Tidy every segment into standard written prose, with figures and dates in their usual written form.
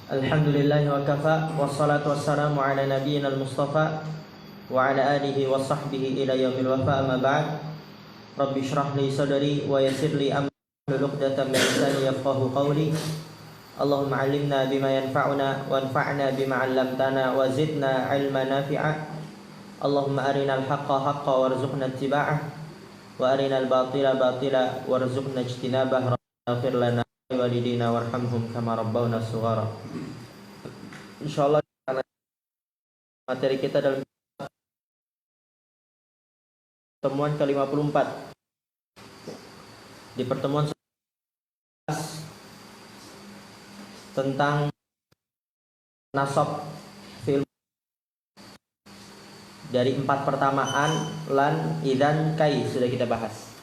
Alhamdulillahi wa kafa, wassalatu wassalamu ala nabiyyina al-mustafa wa ala alihi wa sahbihi ila yaumil wafa, amma ba'd. Rabbi shrah li sadri wa yassir li amri wahlul 'uqdatam min lisani yafqahu qawli. Allahumma 'allimna bima yanfa'una wanfa'na bima 'allamtana wa zidna 'ilman nafi'a. Allahumma arinal haqqa haqqan warzuqna ittiba'ah wa arinal batila batila warzuqna ijtinabah. Rabbana lana walidina warhamhum kama rabbawna shighara. Insyaallah materi kita dalam pertemuan ke-54. Di pertemuan tentang nasab fi'il dari 4 pertamaan lan, idzan, kai sudah kita bahas.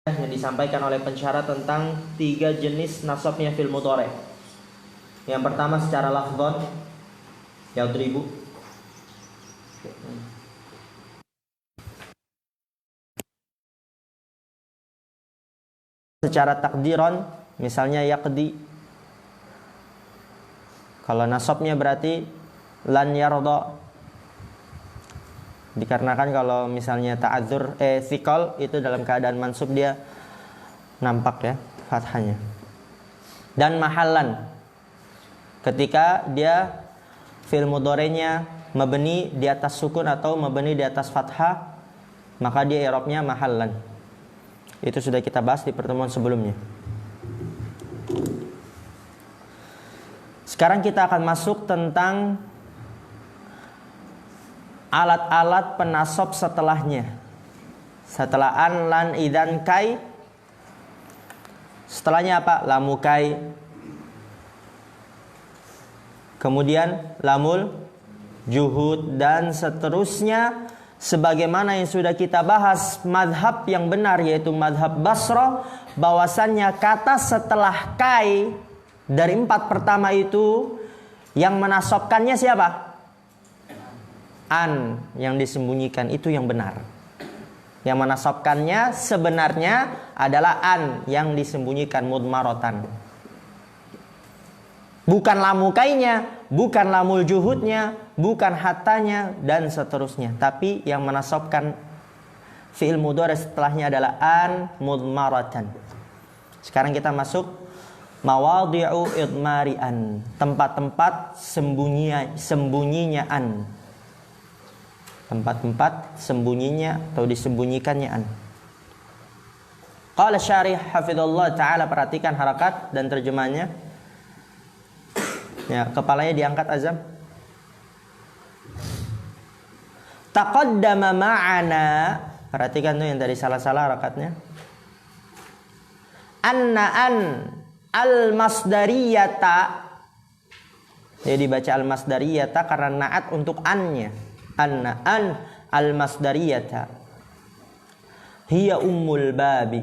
Yang disampaikan oleh pensyarah tentang 3 jenis nasabnya fi'il mudhari'. Yang pertama secara lafdhon, yadribu. Secara takdiran, misalnya yaqdi. Kalau nasabnya berarti lan yarda. Dikarenakan kalau misalnya ta'adzur thiqal itu dalam keadaan mansub dia nampak ya fathahnya. Dan mahallan ketika dia fi'il mudhari'nya mabni di atas sukun atau mabni di atas fathah, maka dia i'rabnya mahallan. Itu sudah kita bahas di pertemuan sebelumnya. Sekarang kita akan masuk tentang alat-alat penasab setelahnya. Setelah an, lan, idzan, kai, setelahnya apa? Lamu kai. Kemudian lamul juhud dan seterusnya, sebagaimana yang sudah kita bahas madhab yang benar, yaitu madhab Basrah, bahwasannya kata setelah kai dari 4 pertama itu yang menasabkannya siapa? An, yang disembunyikan itu yang benar. Yang menasabkannya sebenarnya adalah an, yang disembunyikan mudmaratan. Bukan lamukainya, bukan lamul juhudnya, bukan hatanya dan seterusnya. Tapi yang menasabkan fi'il mudhari setelahnya adalah an mudmaratan. Sekarang kita masuk mawadhi'u idmari an, tempat-tempat sembunyinya an. Tempat-tempat sembunyinya atau disembunyikannya an. Qala syarih hafizallahu ta'ala, perhatikan harakat dan terjemahnya. Ya, kepalanya diangkat azam. Taqaddama ma'ana, perhatikan tuh yang tadi salah-salah harakatnya. Anna an al-masdariyata. Jadi dibaca al-masdariyata karena naat untuk annya. Anna an al-masdariyata hiya ummul babi.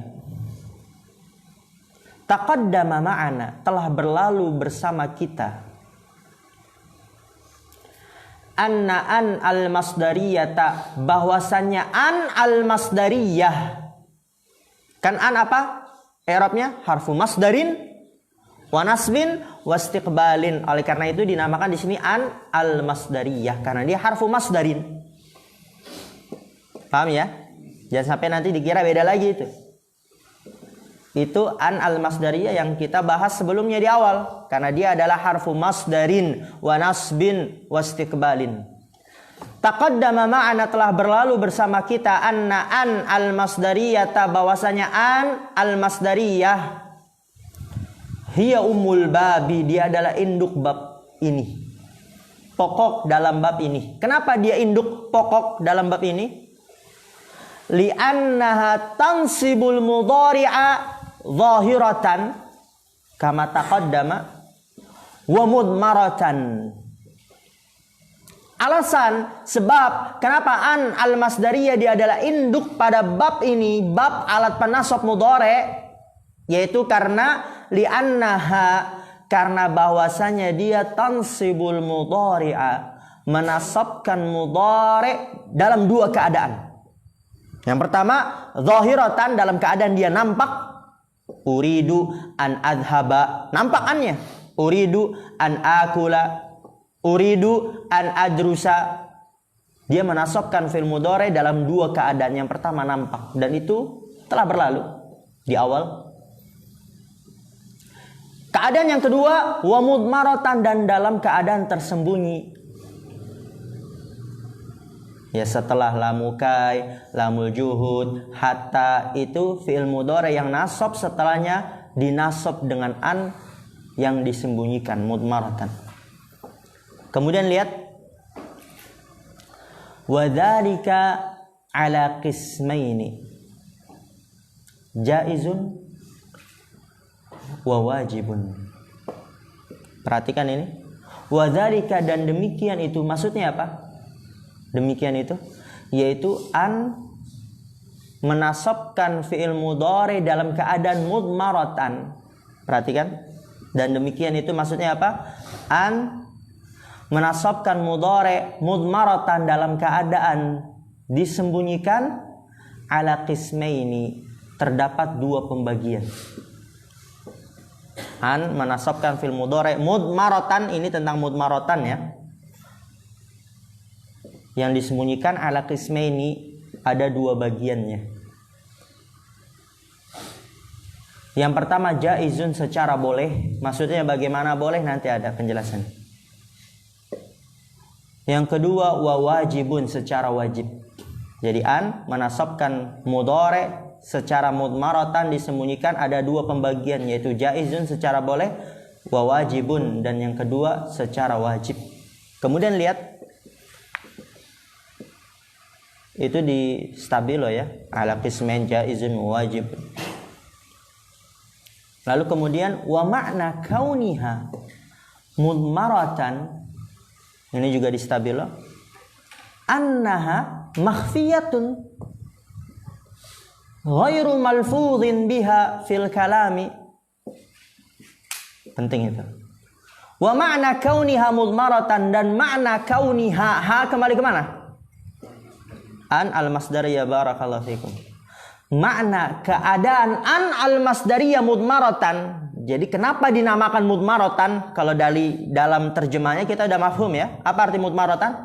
Taqaddama ma'ana, telah berlalu bersama kita. Anna an al-masdariyata, bahwasannya an al-masdariyah. Kan an apa? I'rabnya harfu masdarin wa nasbin wa istiqbalin. Oleh karena itu dinamakan di sini an al-masdariyah karena dia harfu masdarin. Paham ya? Jangan sampai nanti dikira beda lagi itu. Itu an al-masdariyah yang kita bahas sebelumnya di awal, karena dia adalah harfu masdarin wa nasbin wa istiqbalin. Taqaddama ma'ana, telah berlalu bersama kita, anna an al-masdariyata, bahwasanya an al-masdariyah hiya ummul babi, dia adalah induk bab ini, pokok dalam bab ini. Kenapa dia induk pokok dalam bab ini? Li'annaha tansibul mudhari'a zahiratan kama taqaddama wa mudmaratan. Alasan, sebab kenapa an al-masdariyah dia adalah induk pada bab ini, bab alat penasab mudhari', yaitu karena li'annaha, karena bahwasanya dia tansibul mudhari'a, menasabkan mudhari' dalam 2 keadaan. Yang pertama, zahiratan, dalam keadaan dia nampak, uridu an adhaba, nampak annya. Uridu an akula, uridu an adrusa. Dia menasabkan fi'il mudhari dalam dua keadaan. Yang pertama nampak, dan itu telah berlalu di awal. Keadaan yang kedua, wa mudmaratan, dan dalam keadaan tersembunyi. Ya, setelah lamukai, lamul juhud, hatta, itu fi'il mudhari yang nasab setelahnya dinasab dengan an yang disembunyikan, mudmaratan. Kemudian lihat, wa dzalika ala qismaini jaizun wa wajibun. Perhatikan ini, wa dzalika, dan demikian itu, maksudnya apa? Demikian itu yaitu an menasabkan fi'il mudhari dalam keadaan mudmaratan. Perhatikan, dan demikian itu maksudnya apa? An menasabkan mudhari mudmaratan dalam keadaan disembunyikan, ala qismaini, terdapat dua pembagian. An menasabkan fi'il mudhari mudmaratan, ini tentang mudmaratan ya. Yang disembunyikan ala qismaini, ada dua bagiannya. Yang pertama jaizun, secara boleh. Maksudnya bagaimana boleh, nanti ada penjelasan. Yang kedua wa wajibun, secara wajib. Jadi an menasabkan mudhari secara mudmaratan disembunyikan, ada dua pembagian, yaitu jaizun secara boleh, wa wajibun, dan yang kedua secara wajib. Kemudian lihat, itu di stabilo ya, ala qismain jaizun wajib. Lalu kemudian wa makna kauniha mudmaratan, ini juga di stabilo, annaha makhfiyatun ghairu malfudhin biha fil kalami. Penting itu. Wa makna kauniha mudmaratan, dan makna kauniha, ha kembali kemana? An al-masdariyah, barakallahu fikum. Makna keadaan an al-masdariyah mudmaratan. Jadi kenapa dinamakan mudmaratan? Kalau dari dalam terjemahnya kita udah mafhum ya. Apa arti mudmaratan?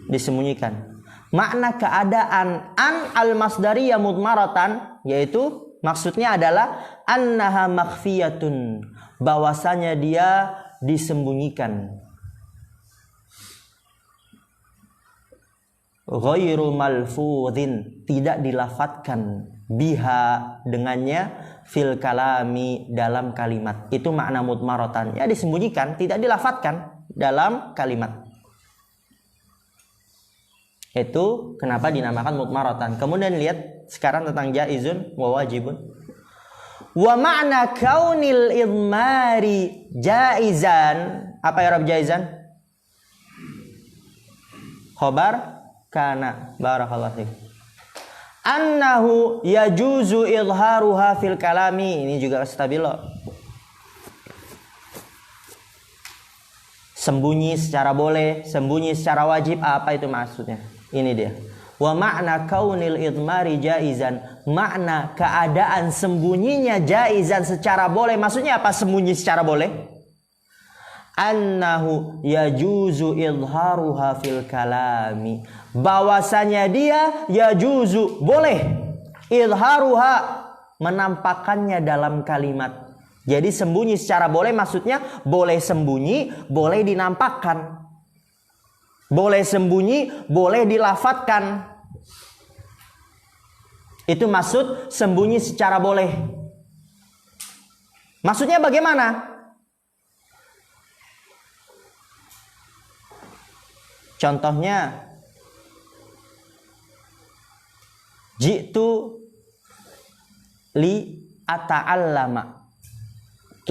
Disembunyikan. Makna keadaan an al-masdariyah mudmaratan, yaitu maksudnya adalah annaha makhfiyatun, bahwasanya dia disembunyikan. Ghairu malfudhin, tidak dilafatkan, biha, dengannya, fil kalami, dalam kalimat. Itu makna mudmaratan, ya disembunyikan, tidak dilafatkan dalam kalimat. Itu kenapa dinamakan mudmaratan. Kemudian lihat sekarang tentang jaizun wa wajibun. Wa makna kaunil idmari jaizan, apa ya Rabb jaizan? Khobar kana, barakallahu fiik. Annahu yajuzu idharuha fil kalami, ini juga stabilo. Sembunyi secara boleh, sembunyi secara wajib, apa itu maksudnya? Ini dia. Wa makna kaunil idmari jaizan, makna keadaan sembunyinya jaizan secara boleh. Maksudnya apa sembunyi secara boleh? Annahu yajuzu idharuha fil kalami, bahwasanya dia yajuzu, boleh, idharuha, menampakkannya dalam kalimat. Jadi sembunyi secara boleh maksudnya boleh sembunyi, boleh dinampakkan. Boleh sembunyi, boleh dilafatkan. Itu maksud sembunyi secara boleh. Maksudnya bagaimana? Contohnya, jitu li ata'allama.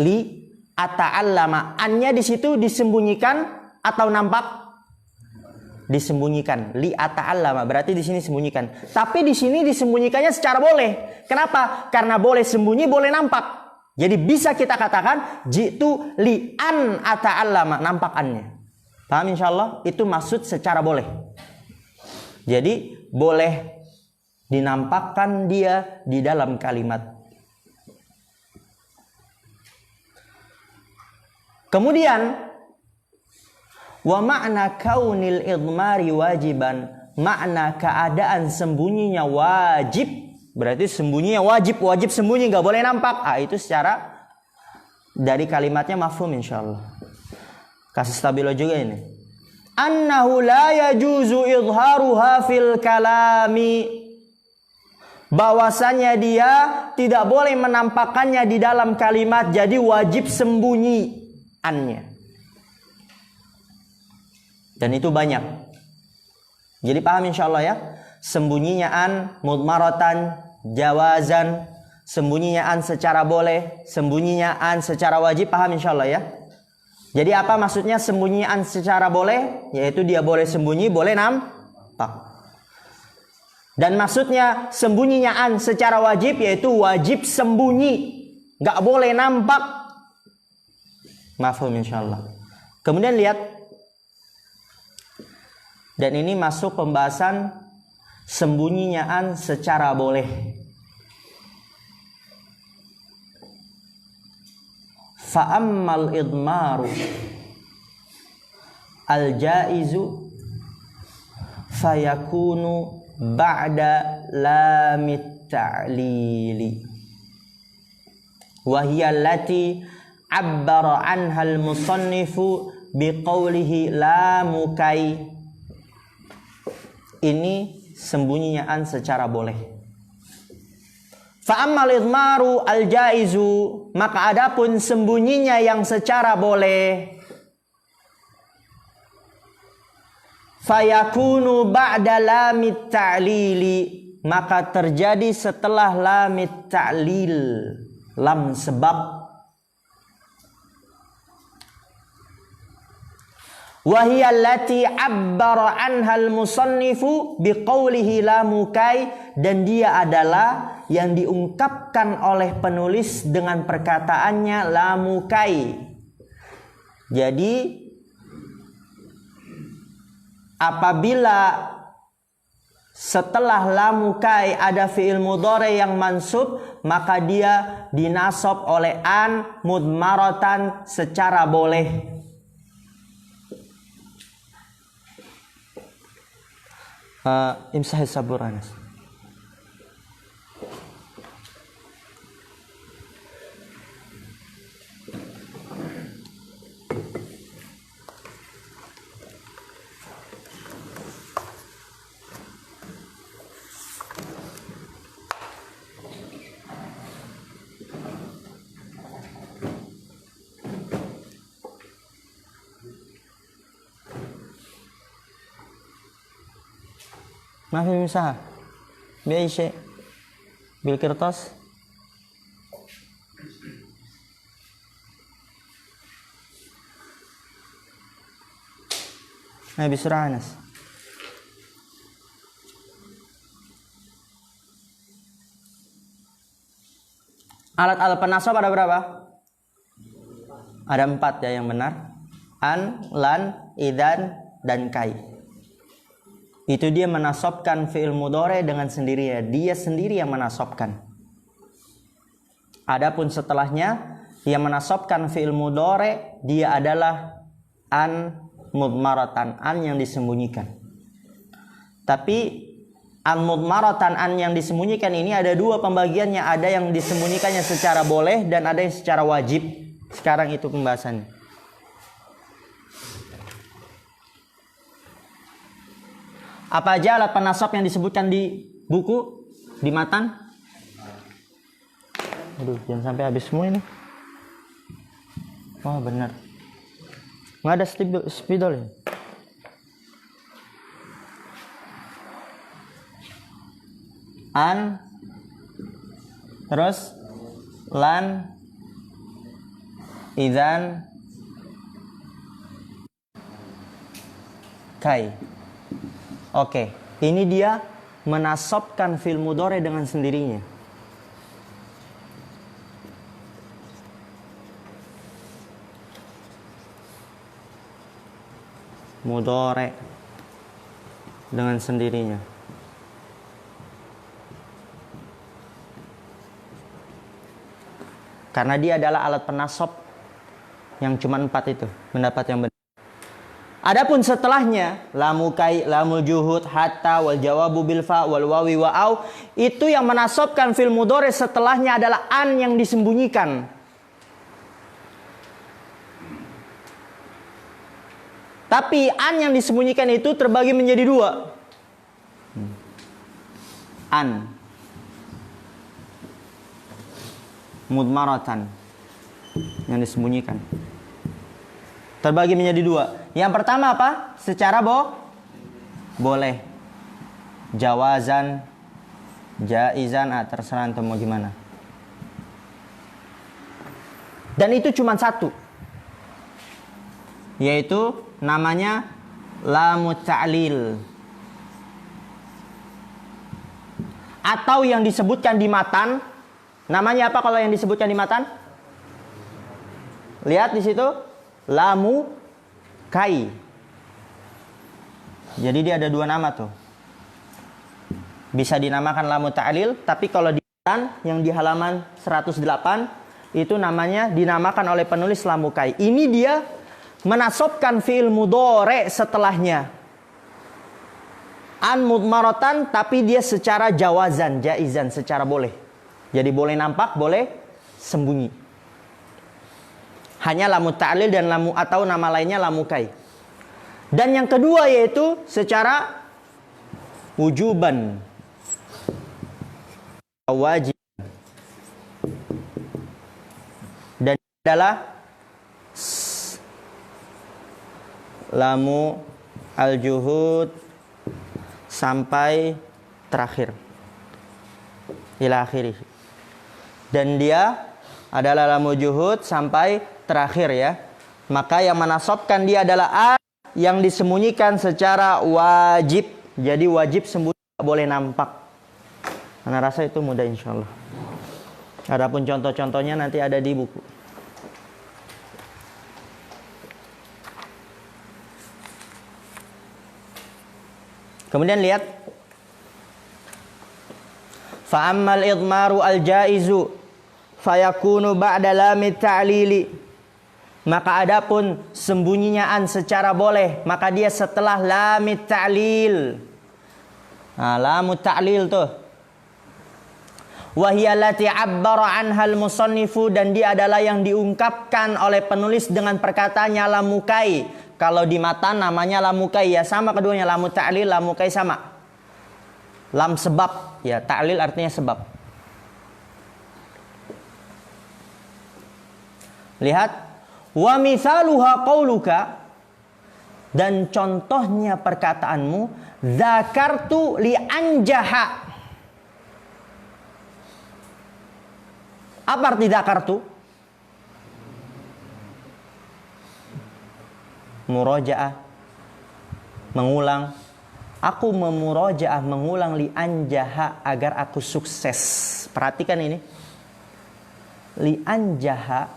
Li ata'allama. Annya di situ disembunyikan atau nampak? Disembunyikan. Li ata'allama. Berarti di sini sembunyikan. Tapi di sini disembunyikannya secara boleh. Kenapa? Karena boleh sembunyi, boleh nampak. Jadi bisa kita katakan jitu li an ata'allama, nampak annya. Paham insyaallah? Itu maksud secara boleh. Jadi boleh dinampakkan dia di dalam kalimat. Kemudian wa makna kaunil idmari wajiban, makna keadaan sembunyinya wajib, berarti sembunyinya wajib sembunyi, nggak boleh nampak. Itu secara dari kalimatnya mafhum insyaallah. Kasih stabilo juga ini. Annahu la yajuzu idharuha fil kalami, bahwasanya dia tidak boleh menampakkannya di dalam kalimat, jadi wajib sembunyiannya. Dan itu banyak. Jadi paham insyaallah ya. Sembunyinya an mudmaratan jawazan, sembunyinya an secara boleh, sembunyinya an secara wajib, paham insyaallah ya. Jadi apa maksudnya sembunyinya an secara boleh? Yaitu dia boleh sembunyi, boleh nampak. Dan maksudnya sembunyinya an secara wajib, yaitu wajib sembunyi, nggak boleh nampak. Mafhum insyaallah. Kemudian lihat, dan ini masuk pembahasan sembunyinya an secara boleh. Fa'ammal idmaru al-jaizu fayakunu ba'da lamit ta'lili wa hiya allati abbara anha al-musannifu biqaulihi la mukai. Ini sembunyinya an secara boleh. Fa'ammal idmaru al-jaizu, maka adapun sembunyinya yang secara boleh, fayakunu ba'da lamit ta'lili, maka terjadi setelah lamit ta'lil, lam sebab. Wahiyya allati abbara anha al-musannifu biqaulihi la mukai, dan dia adalah yang diungkapkan oleh penulis dengan perkataannya la mukai. Jadi apabila setelah la mukai ada fi'il mudhari yang mansub, maka dia dinasab oleh an mudmaratan secara boleh. Imsah sabur Anas. ما في مساحة بأي شيء بالقرطاس. بسرعة أنس. Alat-alat penasab ada berapa? Ada 4 ya yang benar. An, lan, idan, dan kai. Itu dia menasabkan fi'il mudhari dengan sendirinya. Dia sendiri yang menasabkan. Adapun setelahnya yang menasabkan fi'il mudhari, dia adalah an mudmaratan, an yang disembunyikan. Tapi an mudmaratan, an yang disembunyikan ini ada 2 pembagiannya. Ada yang disembunyikannya secara boleh dan ada yang secara wajib. Sekarang itu pembahasannya. Apa aja alat penasab yang disebutkan di buku, di matan? Aduh, jangan sampai habis semua ini. Wah, benar. Nggak ada spidol ya? An, terus lan, idzan, kai. Oke, ini dia menasabkan fi'il mudhari dengan sendirinya. Mudhari dengan sendirinya. Karena dia adalah alat penasab Yang cuma 4 itu pendapat yang benar. Adapun setelahnya lamu kai, lamul juhud, hatta, wal jawabu bil fa, wal wawi wa au, itu yang menasobkan fil mudhari setelahnya adalah an yang disembunyikan. Tapi an yang disembunyikan itu terbagi menjadi 2. An mudmaratan yang disembunyikan terbagi menjadi 2. Yang pertama apa? Secara boleh. Jawazan, jaizan, terserah antum mau gimana. Dan itu cuma 1. Yaitu namanya lamu ta'lil. Atau yang disebutkan di matan, namanya apa kalau yang disebutkan di matan? Lihat di situ. Lamu kai. Jadi dia ada 2 nama tuh. Bisa dinamakan lamu ta'lil, tapi kalau di yang di halaman 108 itu namanya dinamakan oleh penulis lamu kai. Ini dia menasobkan fi'il mudhari setelahnya. An mudmaratan, tapi dia secara jawazan, jaizan, secara boleh. Jadi boleh nampak, boleh sembunyi. Hanya lamu ta'lil dan lamu atau nama lainnya lamu kai. Dan yang kedua yaitu secara wujuban, wajib. Dan adalah lamu al-juhud sampai terakhir. Ila akhirih. Dan dia adalah lamu juhud sampai terakhir ya. Maka yang menasobkan dia adalah a yang disembunyikan secara wajib. Jadi wajib sembunyi, tidak boleh nampak. Ana rasa itu mudah insyaallah. Adapun contoh-contohnya nanti ada di buku. Kemudian lihat fa ammal idmaru al-jaizu fayakunu ba'da lamit ta'lili. Maka adapun sembunyinya an secara boleh, maka dia setelah lamit ta'lil. Nah, lamut ta'lil tuh. Wa hiya allati 'abbara 'anha al-musannifu, dan dia adalah yang diungkapkan oleh penulis dengan perkataannya lamukai. Kalau di matan namanya lamukai ya, sama keduanya, lamu ta'lil, lamukai sama. Lam sebab, ya ta'lil artinya sebab. Lihat, wa mithaluha qauluka, dan contohnya perkataanmu, zakartu li anjaha. Apa arti zakartu? Murajaah, mengulang. Aku memurajaah, mengulang li anjaha, agar aku sukses. Perhatikan ini. Li anjaha.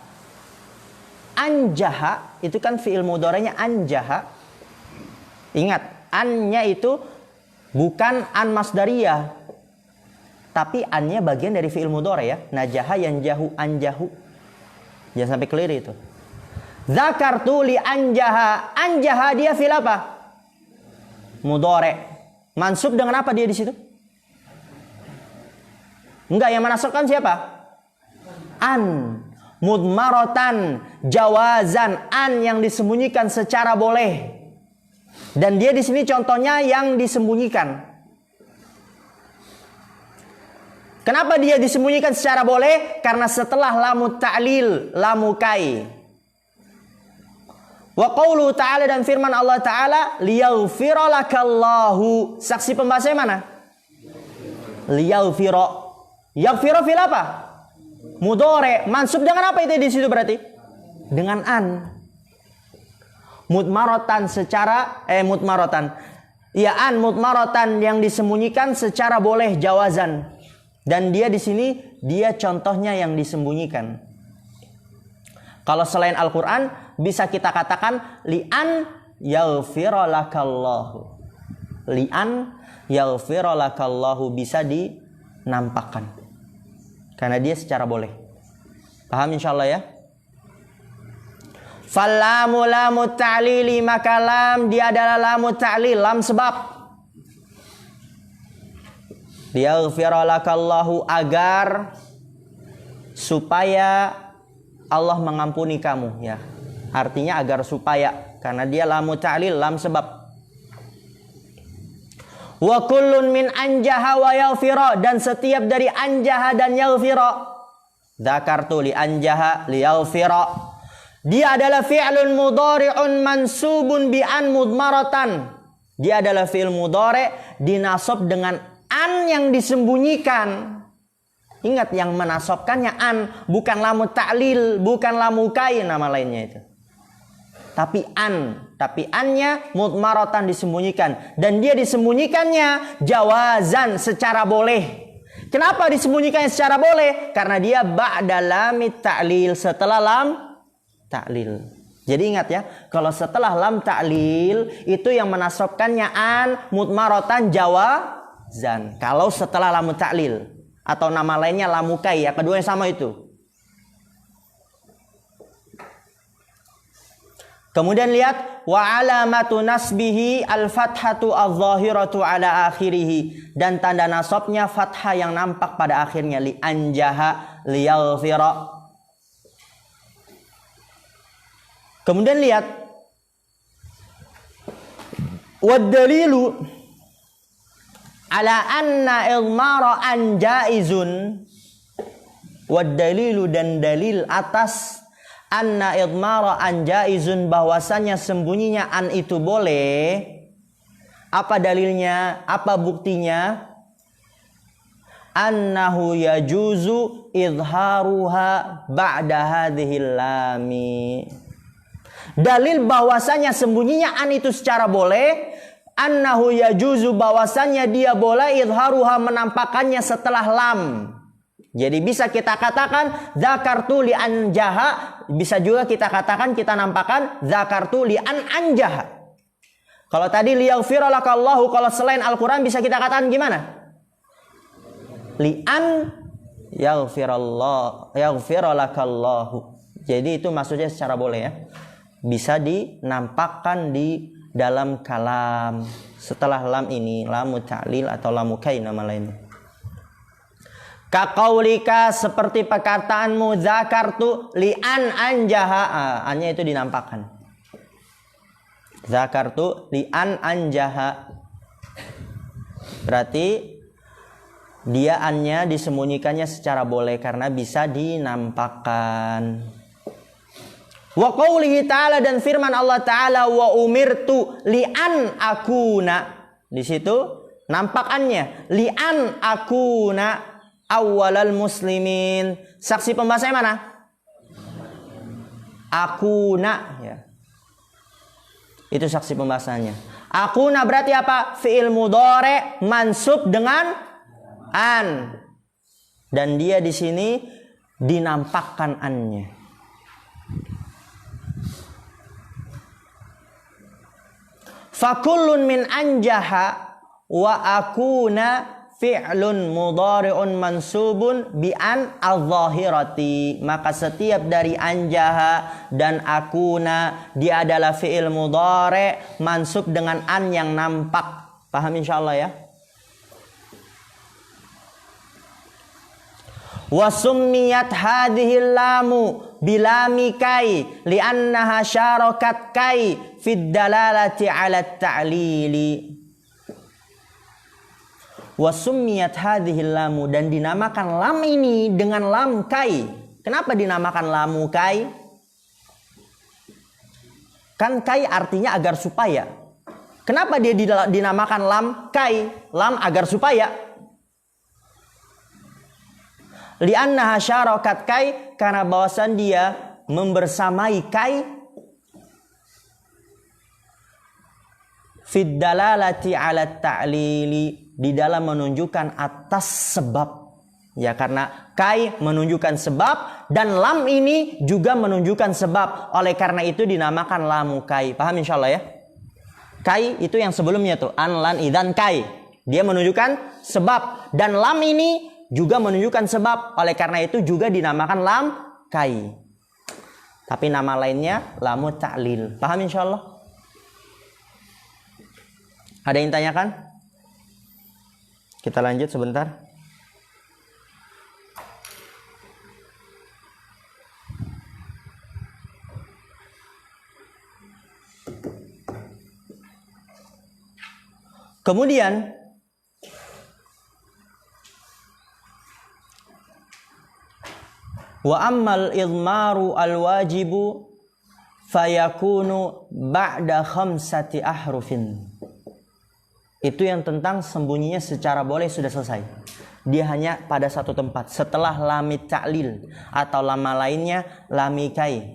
Anjaha itu kan fi'il mudhari'nya anjaha. Ingat, annya itu bukan an masdariyah, tapi annya bagian dari fi'il mudhari' ya. Najaha, yanjahu, anjahu. Jangan sampai keliru itu. Zakartu li anjaha. Anjaha dia fi'il apa? Mudhari'. Mansub dengan apa dia di situ? Enggak, yang menasabkan siapa? An. Mudmaratan, jawazan, an yang disembunyikan secara boleh. Dan dia di sini contohnya yang disembunyikan. Kenapa dia disembunyikan secara boleh? Karena setelah lamu ta'lil, lamu kai. Wa qauluhu ta'ala, dan firman Allah Ta'ala, liyaghfira lakallahu. Saksi pembahasanya mana? Liyaghfira. Yaghfira fil apa? Mudhari. Mansub dengan apa itu di situ berarti? Dengan an. Mudmaratan secara mudmaratan. Ya, an mudmaratan yang disembunyikan secara boleh, jawazan. Dan dia di sini dia contohnya yang disembunyikan. Kalau selain Al-Qur'an bisa kita katakan li'an yaghfira lakallahu. Li'an yaghfira lakallahu, bisa dinampakkan. Karena dia secara boleh. Paham insyaallah ya? Fallamu lamu ta'lili, maka lam dia adalah lamu ta'lil, lam sebab. Liyaghfira lakallahu, agar supaya Allah mengampuni kamu, ya. Artinya agar supaya, karena dia lamu ta'lil, lam sebab. Wa kullun min anjaha wa yaghfira, dan setiap dari anjaha dan yaghfira. Dzakartu li anjaha li yaghfira. Dia adalah fi'lun mudhari'un mansubun bi an mudmaratan. Dia adalah fi'il mudhari' dinasab dengan an yang disembunyikan. Ingat, yang menasabkannya an, bukan lamu ta'lil, bukan lamu kai nama lainnya itu. Tapi annya mudmaratan, disembunyikan, dan dia disembunyikannya jawazan, secara boleh. Kenapa disembunyikannya secara boleh? Karena dia ba'da lamit ta'lil, setelah lam ta'lil. Jadi ingat ya, kalau setelah lam ta'lil itu yang menasabkannya an mudmaratan jawazan. Kalau setelah lam ta'lil, atau nama lainnya lamukai, ya, keduanya sama itu. Kemudian lihat, wa alamatu nasbihi al-fathatu adh-dhahiratu ala akhirih, dan tanda nasabnya fathah yang nampak pada akhirnya, li anjaha li yaghfira. Kemudian lihat, wad dalilu ala anna idmara an jaizun. Wad dalilu, dan dalil atas anna idmara an jaizun, bahwasanya sembunyinya an itu boleh. Apa dalilnya? Apa buktinya? Annahu yajuzu idharuha ba'da hadhil lami. Dalil bahwasanya sembunyinya an itu secara boleh, annahu yajuzu, bahwasanya dia boleh, idharuha, menampakkannya setelah lam. Jadi bisa kita katakan dzakartu li anjaha, bisa juga kita katakan, kita nampakkan dzakartu li an anjaha. Kalau tadi liyaghfira lakallahu, kalau selain Al-Qur'an bisa kita katakan gimana? Li an yaghfira lakallahu. Jadi itu maksudnya secara boleh, ya. Bisa dinampakkan di dalam kalam setelah lam ini, lamu ta'lil atau lamu kai nama lainnya. Kaqaulika, seperti perkataanmu, zakartu li an anjaha, annya itu dinampakkan. Zakartu li an anjaha, berarti dia annya disembunyikannya secara boleh karena bisa dinampakkan. Wa qaulihi ta'ala, dan firman Allah Ta'ala, wa umirtu li'an akuna. Di situ nampakannya li'an akuna awwalal muslimin. Saksi pembahasannya mana? Akuna, ya. Itu saksi pembahasannya. Akuna berarti apa? Fi'il mudhari mansub dengan an. Dan dia di sini dinampakkan annya. Fakullun min anjaha wa akuna fi'lun mudhari'un mansubun bi an adh-dhahirati. Maka setiap dari anjaha dan akuna, dia adalah fi'il mudhari' mansub dengan an yang nampak. Paham insyaallah, ya? Wa summiyat hadhil lamu bilami kai li'annaha syarakat kai fid dalalati 'ala ta'lili. Wa summiyat hadhil lamu, dan dinamakan lam ini dengan lam kai. Kenapa dinamakan lamu kai? Kan kai artinya agar supaya. Kenapa dia dinamakan lam kai? Lam agar supaya. Li'annaha syarakat kai, karena bahwasan dia membersamai kai fid dalalati 'ala ta'lili, di dalam menunjukkan atas sebab. Ya, karena kai menunjukkan sebab dan lam ini juga menunjukkan sebab. Oleh karena itu dinamakan lamu kai. Paham insyaallah, ya? Kai itu yang sebelumnya tuh, an, lan, idan, kai. Dia menunjukkan sebab, dan lam ini juga menunjukkan sebab. Oleh karena itu juga dinamakan lam kai. Tapi nama lainnya lamu ta'lil. Paham insyaallah? Ada yang tanyakan? Kita lanjut sebentar. Kemudian wa ammal idmaru al-wajibu fayakunu ba'da khamsati ahrufin. Itu yang tentang sembunyinya secara boleh sudah selesai. Dia hanya pada satu tempat. Setelah lamit ta'lil atau lama lainnya lamikai.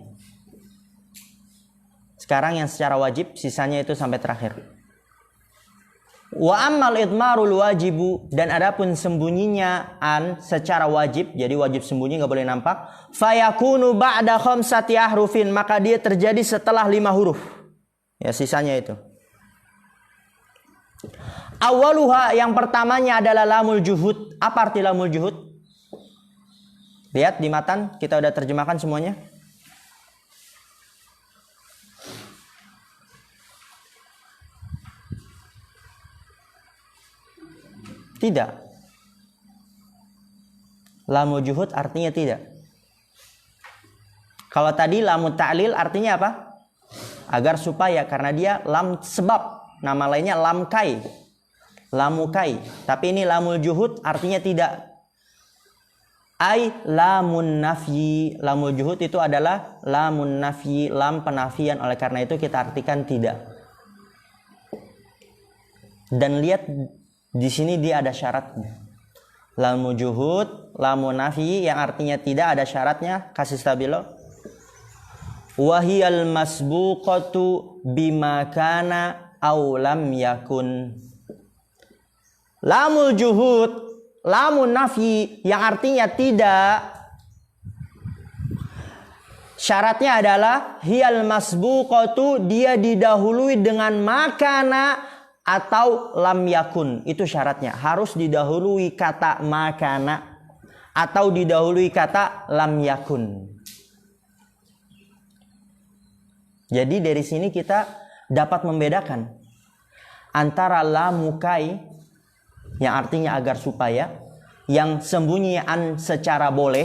Sekarang yang secara wajib, sisanya itu sampai terakhir. Wa ammal idmarul wajibu, dan adapun sembunyinya an secara wajib, jadi wajib sembunyi nggak boleh nampak. Fayakunu ba'da khamsati ahrufin, maka dia terjadi setelah 5 huruf. Ya, sisanya itu. Awaluha, yang pertamanya adalah lamul juhud. Apa arti lamul juhud? Lihat di matan, kita udah terjemahkan semuanya. Tidak. Lamu juhud artinya tidak. Kalau tadi lamu ta'lil artinya apa? Agar supaya, karena dia lam sebab. Nama lainnya lam kai. Lamu kai. Tapi ini lamul juhud artinya tidak. Ai lamun nafyi. Lamul juhud itu adalah lamun nafyi, lam penafian. Oleh karena itu kita artikan tidak. Dan lihat di sini dia ada syaratnya. Lamu juhud, lamu nafi yang artinya tidak, ada syaratnya. Kasih stabilo. Wahiyal masbuqatu bima kana aw lam yakun. Lamul juhud, lamu nafi yang artinya tidak, syaratnya adalah hiyal masbuqatu, dia didahului dengan makana atau lam yakun. Itu syaratnya. Harus didahului kata makana atau didahului kata lam yakun. Jadi dari sini kita dapat membedakan antara lamukai yang artinya agar supaya, yang sembunyian secara boleh,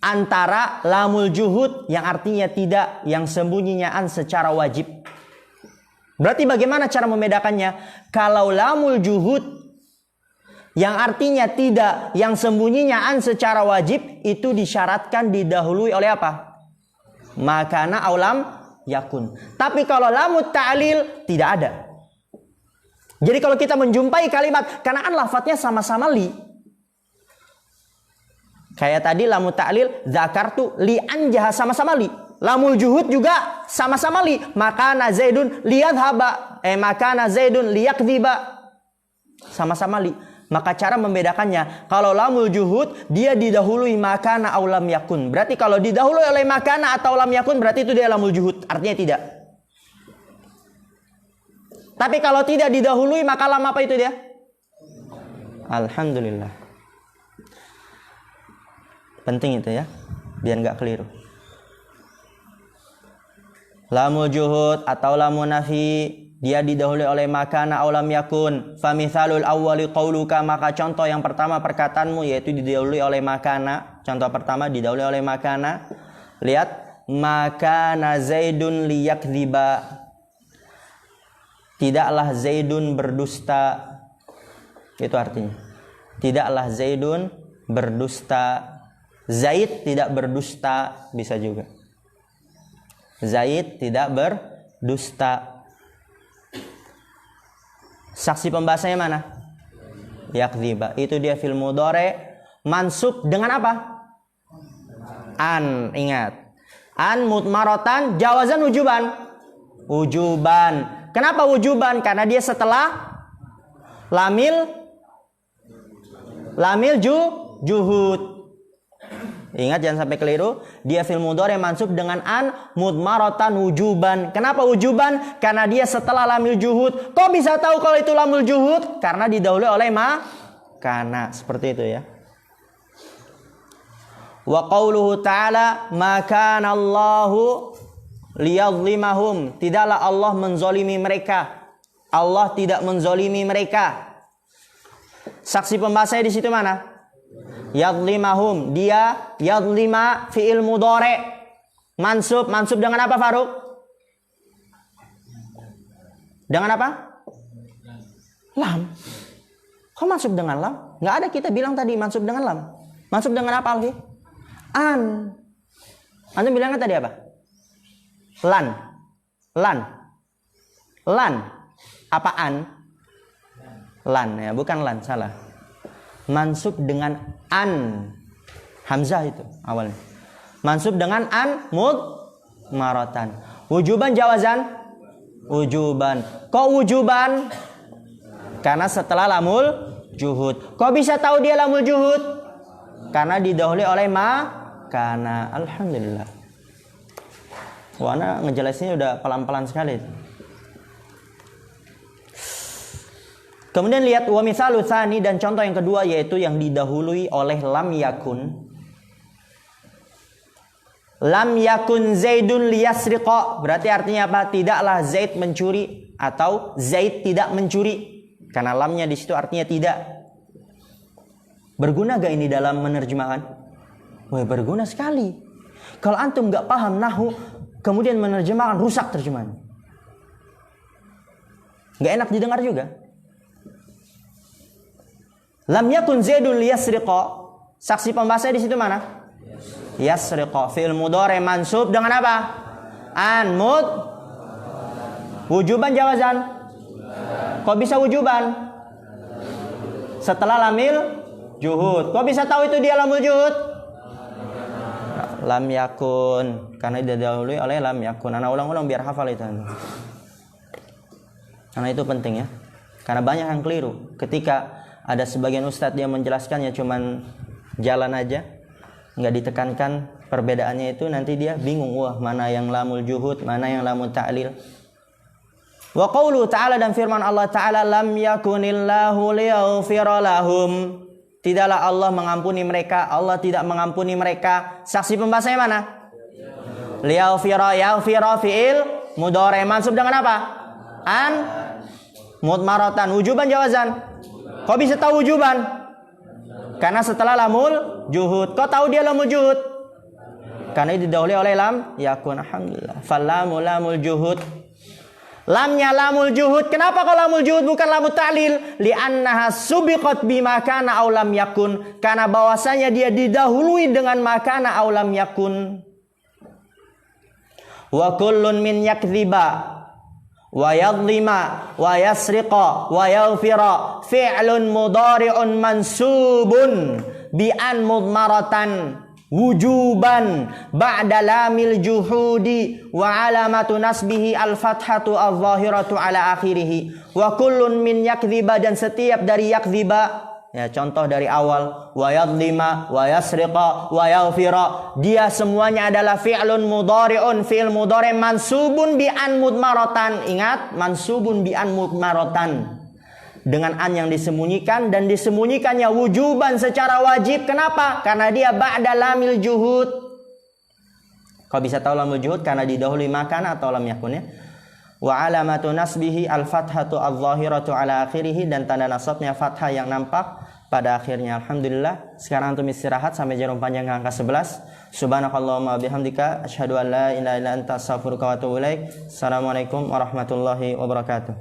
antara lamul juhud yang artinya tidak, yang sembunyian secara wajib. Berarti bagaimana cara membedakannya? Kalau lamul juhud yang artinya tidak, yang sembunyinya an secara wajib, itu disyaratkan didahului oleh apa? Makana aulam yakun. Tapi kalau lamut ta'lil tidak ada. Jadi kalau kita menjumpai kalimat, karena an lafadznya sama-sama li. Kayak tadi lamut ta'lil, zakartu li anjah, sama-sama li. Lamul juhud juga sama-sama li. Makana zaidun liyadhaba, makana zaidun liyakdziba, sama-sama li. Maka cara membedakannya, kalau lamul juhud dia didahului makana aw lam yakun. Berarti kalau didahului oleh makana atau lam yakun, berarti itu dia lamul juhud, artinya tidak. Tapi kalau tidak didahului, maka lam apa itu dia? Alhamdulillah. Penting itu ya, biar nggak keliru. Lamul juhud atau lamun nafi, dia didahului oleh makana aw lam yakun. Famithalul awwali qauluka, maka contoh yang pertama perkataanmu yaitu didahului oleh makana. Contoh pertama didahului oleh makana. Lihat, makana zaidun liyakdziba. Tidaklah zaidun berdusta. Itu artinya. Tidaklah zaidun berdusta. Zaid tidak berdusta, bisa juga. Zaid tidak berdusta. Saksi pembahasannya mana? Yakdziba. Itu dia fil mudhari mansub dengan apa? An. Ingat. An mudmaratan jawazan wujuban. Wujuban. Kenapa wujuban? Karena dia setelah lamil juhud. Ingat, jangan sampai keliru. Dia fil mudhari mansub dengan an mudmaratan wujuban. Kenapa wujuban? Karena dia setelah lamil juhud. Kok bisa tahu kalau itu lamil juhud? Karena didahului oleh ma kana. Seperti itu ya. Wa qauluhu ta'ala ma kana Allahu liyadhlimahum. Tidaklah Allah menzolimi mereka. Allah tidak menzolimi mereka. Saksi pembahasanya di situ mana? Yadhlimahum. Dia yadhlima fi'il mudhari. Mansub dengan apa Faruk? Dengan apa? Lam. Kok mansub dengan lam? Nggak ada, kita bilang tadi mansub dengan lam. Mansub dengan apa Alfi? An. Antum bilangnya tadi apa? Lan. Apa an? Lan ya, bukan lan, salah. Mansub dengan an. Hamzah itu awalnya. Mansub dengan an mudmaratan. Wujuban jawazan? Wujuban. Kok wujuban? Karena setelah lamul juhud. Kok bisa tahu dia lamul juhud? Karena didahului oleh karena. Alhamdulillah. Wana ngejelasinnya udah pelan-pelan sekali. Kemudian lihat wa misalu tsani, dan contoh yang kedua yaitu yang didahului oleh lam yakun. Lam yakun Zaidun liyasriqa, berarti artinya apa? Tidaklah Zaid mencuri atau Zaid tidak mencuri. Karena lamnya di situ artinya tidak. Berguna gak ini dalam menerjemahkan? Wah, berguna sekali. Kalau antum gak paham nahu kemudian menerjemahkan, rusak terjemahan. Gak enak didengar juga. Lam yakun Zaidun liyasriqa. Saksi pembahasanya di situ mana? Yasriqa. Fi'il mudhari mansub dengan apa? An mud. Wujuban jawazan? Kok bisa wujuban? Setelah lamil juhud. Kok bisa tahu itu dia lamul juhud? Lam yakun. Karena didahului oleh lam yakun. Ana ulang-ulang biar hafal itu. Karena itu penting ya. Karena banyak yang keliru. Ketika ada sebagian ustadz yang menjelaskannya cuman jalan aja, nggak ditekankan perbedaannya itu, nanti dia bingung, wah mana yang lamul juhud, mana yang lamul ta'lil. Wa qauluhu ta'ala, dan firman Allah ta'ala, lam yakunillahu liyaghfira lahum. Tidaklah Allah mengampuni mereka, Allah tidak mengampuni mereka. Saksi pembahasanya mana? Liyaghfira, yaghfira fi'il mudhari mansub dengan apa? An mudmaratan. Wujuban jawazan? Kok bisa tahu wujuban? Karena setelah lamul juhud. Kok tahu dia lamul juhud? Karena didahului oleh lam yakun. Alhamdulillah. Fallamu lamul juhud. Lamnya lamul juhud. Kenapa kalau lamul juhud bukan lamul ta'lil? Li'annaha subiqat bima kana aw lam yakun. Karena bahwasanya dia didahului dengan makana aw lam yakun. Wa kullun min yakdziba wa yadhlima wa yasriqa wa yaghfira fi'lun mudhari'un mansubun bi an mudmaratan wujuban ba'da lamil juhudi wa alamatu nasbihi al-fathatu al-zahiratu ala akhirih. Wa kullun min yakdziba, dan setiap dari yakdziba, ya contoh dari awal, wa yadhlima wa yasriqa wa yaghfira, dia semuanya adalah fi'lun mudhari'un, fi'il mudhari' mansubun bi an mudmaratan. Ingat, mansubun bi an mudmaratan, dengan an yang disembunyikan, dan disembunyikannya wujuban secara wajib. Kenapa? Karena dia ba'da lamil juhud. Kau bisa tahu lamil juhud? Karena didahului makan atau lam yakun ya. Wa alamatu nasbihi al-fathatu al-zahiratu ala akhirih, dan tanda nasabnya fathah yang nampak pada akhirnya. Alhamdulillah. Sekarang antum istirahat sampai jarum panjang ke angka 11. Subhanakallahumma bihamdika asyhadu an la ilaha illa anta astaghfiruka wa atubu ilaik. Assalamualaikum warahmatullahi wabarakatuh.